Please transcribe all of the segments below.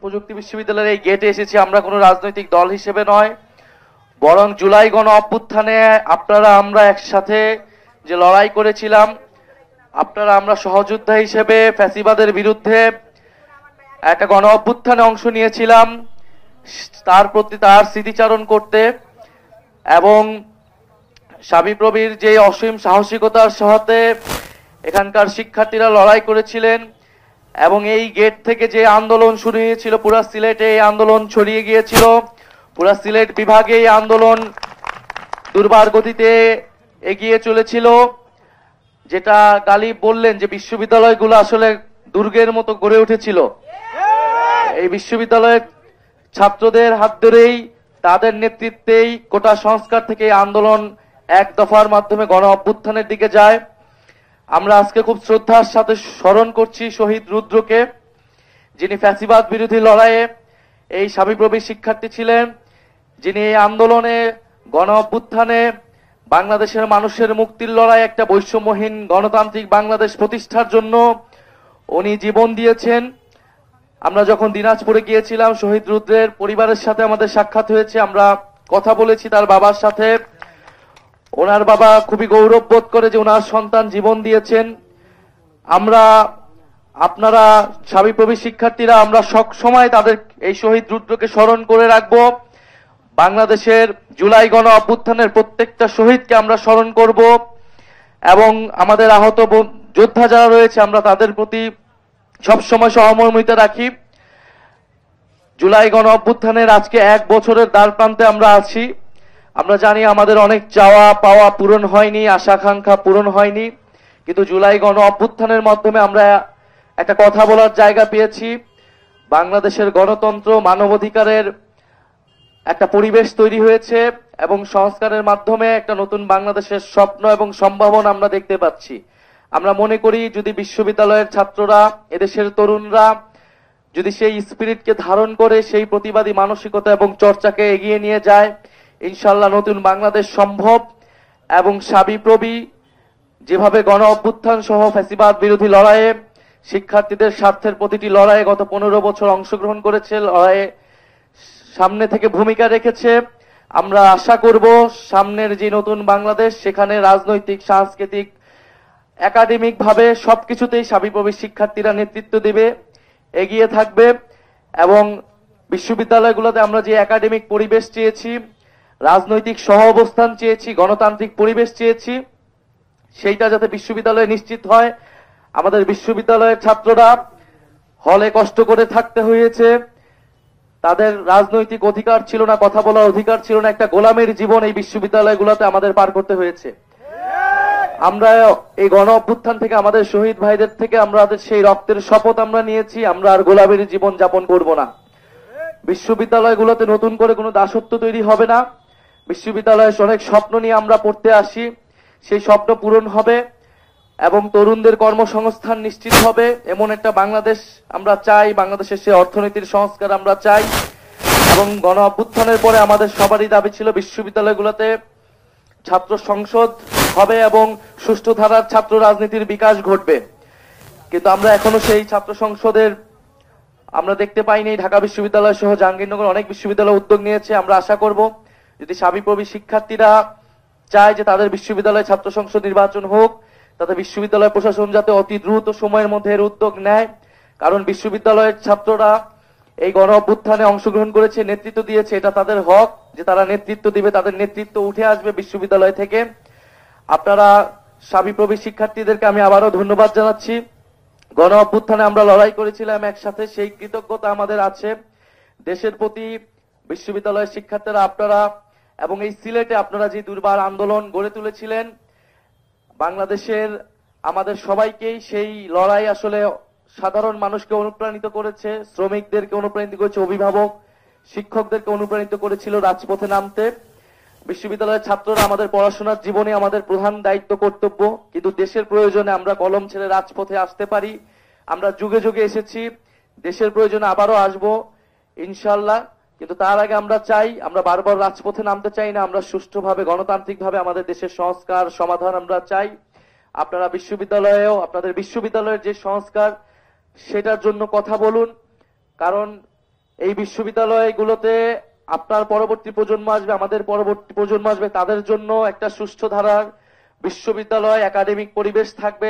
প্রযুক্তি বিশ্ববিদ্যালয়ের এই গেটে এসেছি আমরা কোনো রাজনৈতিক দল হিসেবে নয়, বরং জুলাই গণ অভ্যুত্থানে আপনারা আমরা একসাথে যে লড়াই করেছিলাম, আপনারা আমরা সহযোদ্ধা হিসেবে ফ্যাসিবাদের বিরুদ্ধে একটা গণ অভ্যুত্থানে অংশ নিয়েছিলাম, তার প্রতি তার স্মৃতিচারণ করতে এবং শাবিপ্রবির যে অসীম সাহসিকতার সাথে এখানকার শিক্ষার্থীরা লড়াই করেছিলেন এবং এই গেট থেকে যে আন্দোলন শুরু হয়েছিল পুরা সিলেটে এই আন্দোলন ছড়িয়ে গিয়েছিল, পুরা সিলেট বিভাগে এই আন্দোলন দুর্বার গতিতে এগিয়ে চলেছিল। যেটা গালিব বললেন যে বিশ্ববিদ্যালয়গুলো আসলে দুর্গের মতো গড়ে উঠেছিল, এই বিশ্ববিদ্যালয়ের ছাত্রদের হাত ধরেই তাদের নেতৃত্বেই কোটা সংস্কার থেকে আন্দোলন এক দফার মাধ্যমে গণ অভ্যুত্থানের দিকে যায়। আমরা আজকে খুব শ্রদ্ধার সাথে স্মরণ করছি শহীদ রুদ্রকে, যিনি ফ্যাসিবাদ বিরোধী লড়াইয়ে এই শাবিপ্রবির শিক্ষার্থী ছিলেন, যিনি এই আন্দোলনে গণ অভ্যুত্থানে বাংলাদেশের মানুষের মুক্তির লড়াই একটা বৈষম্যহীন গণতান্ত্রিক বাংলাদেশ প্রতিষ্ঠার জন্য উনি জীবন দিয়েছেন। আমরা যখন দিনাজপুরে গিয়েছিলাম শহীদ রুদ্রের পরিবারের সাথে আমাদের সাক্ষাৎ হয়েছে, আমরা কথা বলেছি তার বাবার সাথে। ওনার বাবা খুবই গৌরব বোধ করে যে ওনার সন্তান জীবন দিয়েছেন। আমরা আপনারা শাবিপ্রবির শিক্ষার্থীরা আমরা সব সময় তাদের এই শহীদ রুদ্রকে স্মরণ করে রাখব। বাংলাদেশের জুলাই গণ অভ্যুত্থানের প্রত্যেকটা শহীদকে আমরা স্মরণ করব এবং আমাদের আহত যোদ্ধা যারা রয়েছে আমরা তাদের প্রতি সবসময় সহমর্মিতা রাখি। জুলাই গণ অভ্যুত্থানের আজকে 1 বছরের দ্বার প্রান্তে আমরা আছি। আমরা জানি আমাদের অনেক চাওয়া পাওয়া পূরণ হয়নি, আশা আকাঙ্ক্ষা পূরণ হয়নি, কিন্তু জুলাই গণ অভ্যুত্থানের মাধ্যমে আমরা একটা কথা বলার জায়গা পেয়েছি। বাংলাদেশের গণতন্ত্র মানবাধিকারের একটা পরিবেশ তৈরি হয়েছে এবং সংস্কারের মাধ্যমে একটা নতুন বাংলাদেশের স্বপ্ন এবং সম্ভাবনা আমরা দেখতে পাচ্ছি। আমরা মনে করি যদি বিশ্ববিদ্যালয়ের ছাত্ররা, এদেশের তরুণরা যদি সেই স্পিরিটকে ধারণ করে সেই প্রতিবাদী মানসিকতা এবং চর্চাকে এগিয়ে নিয়ে যায়, ইনশাল্লাহ নতুন বাংলাদেশ সম্ভব। এবং শাবিপ্রবি যেভাবে গণ অভ্যুত্থান সহ ফ্যাসিবাদ বিরোধী লড়াইয়ে শিক্ষার্থীদের স্বার্থের প্রতিটি লড়াইয়ে গত 15 বছর অংশগ্রহণ করেছে, লড়াইয়ে সামনে থেকে ভূমিকা রেখেছে, আমরা আশা করব সামনের যে নতুন বাংলাদেশ সেখানে রাজনৈতিক, সাংস্কৃতিক, একাডেমিক ভাবে সবকিছুতেই শাবিপ্রবির শিক্ষার্থীরা নেতৃত্ব দেবে, এগিয়ে থাকবে এবং বিশ্ববিদ্যালয়গুলোতে আমরা যে একাডেমিক পরিবেশ চেয়েছি, রাজনৈতিক সহ অবস্থান চেয়েছি, গণতান্ত্রিক পরিবেশ চেয়েছি, সেইটা যাতে বিশ্ববিদ্যালয়ে নিশ্চিত হয়। আমাদের বিশ্ববিদ্যালয়ের ছাত্ররা হলে কষ্ট করে থাকতে হয়েছে, তাদের রাজনৈতিক অধিকার ছিল না, কথা বলার অধিকার ছিল না, একটা গোলামের জীবন এই বিশ্ববিদ্যালয়গুলোতে আমাদের পার করতে হয়েছে। আমরা এই গণ অভ্যুত্থান থেকে আমাদের শহীদ ভাইদের থেকে আমাদের সেই রক্তের শপথ আমরা নিয়েছি, আমরা আর গোলামের জীবন যাপন করব না। বিশ্ববিদ্যালয়গুলোতে নতুন করে কোনো দাসত্ব তৈরি হবে না। বিশ্ববিদ্যালয়ে অনেক স্বপ্ন নিয়ে আমরা পড়তে আসি, সেই স্বপ্ন পূরণ হবে এবং তরুণদের কর্মসংস্থান নিশ্চিত হবে। এমন একটা বাংলাদেশ আমরা চাই, বাংলাদেশের সেই অর্থনীতির সংস্কার আমরা চাই। এবং গণ অভ্যুত্থানের পরে আমাদের সবারই দাবি ছিল বিশ্ববিদ্যালয়গুলোতে ছাত্র সংসদ হবে এবং সুষ্ঠু ধারার ছাত্র রাজনীতির বিকাশ ঘটবে, কিন্তু আমরা এখনো সেই ছাত্র সংসদের আমরা দেখতে পাইনি। ঢাকা বিশ্ববিদ্যালয় সহ জাহাঙ্গীরনগর অনেক বিশ্ববিদ্যালয় উদ্যোগ নিয়েছে। আমরা আশা করব যদি শাবিপ্রবির শিক্ষার্থীরা চায় যে তাদের বিশ্ববিদ্যালয়ে ছাত্র সংসদ নির্বাচন হোক, তাতে বিশ্ববিদ্যালয় প্রশাসন যাতে অতি দ্রুত সময়ের মধ্যে এর উদ্যোগ নেয়, কারণ বিশ্ববিদ্যালয়ের ছাত্ররা এই গণ অভ্যুত্থানে অংশগ্রহণ করেছে, নেতৃত্ব দিয়েছে, এটা তাদের হক যে তারা নেতৃত্ব দিবে, তাদের নেতৃত্ব উঠে আসবে বিশ্ববিদ্যালয় থেকে। আপনারা শাবিপ্রবির শিক্ষার্থীদেরকে আমি আবারও ধন্যবাদ জানাচ্ছি। গণ অভ্যুত্থানে আমরা লড়াই করেছিলাম একসাথে, সেই কৃতজ্ঞতা আমাদের আছে দেশের প্রতি। বিশ্ববিদ্যালয়ের শিক্ষার্থীরা আপনারা এবং এই সিলেটে আপনারা যে দুর্বার আন্দোলন গড়ে তুলেছিলেন, বাংলাদেশের আমাদের সবাইকেই সেই লড়াই আসলে সাধারণ মানুষকে অনুপ্রাণিত করেছে, শ্রমিকদেরকে অনুপ্রাণিত করেছে, অভিভাবক শিক্ষকদেরকে অনুপ্রাণিত করেছিল রাজপথে নামতে। বিশ্ববিদ্যালয়ের ছাত্ররা আমাদের পড়াশোনার জীবনে আমাদের প্রধান দায়িত্ব কর্তব্য, কিন্তু দেশের প্রয়োজনে আমরা কলম ছেড়ে রাজপথে আসতে পারি। আমরা যুগে যুগে এসেছি, দেশের প্রয়োজনে আবারও আসব ইনশাল্লাহ, কিন্তু তার আগে আমরা চাই, আমরা বারবার রাজপথে নামতে চাই না, আমরা সুষ্ঠুভাবে গণতান্ত্রিকভাবে আমাদের দেশের সংস্কার সমাধান আমরা চাই। আপনারা বিশ্ববিদ্যালয়েও আপনাদের বিশ্ববিদ্যালয়ের যে সংস্কার সেটার জন্য কথা বলুন, কারণ এই বিশ্ববিদ্যালয়গুলোতে আপনার পরবর্তী প্রজন্ম আসবে, আমাদের পরবর্তী প্রজন্ম আসবে, তাদের জন্য একটা সুষ্ঠু ধারার বিশ্ববিদ্যালয় একাডেমিক পরিবেশ থাকবে,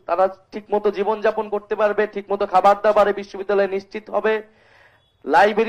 তারা ঠিকমতো জীবনযাপন করতে পারবে, ঠিকমতো খাবার দাবার এই বিশ্ববিদ্যালয়ে নিশ্চিত হবে। লাইব্রেরি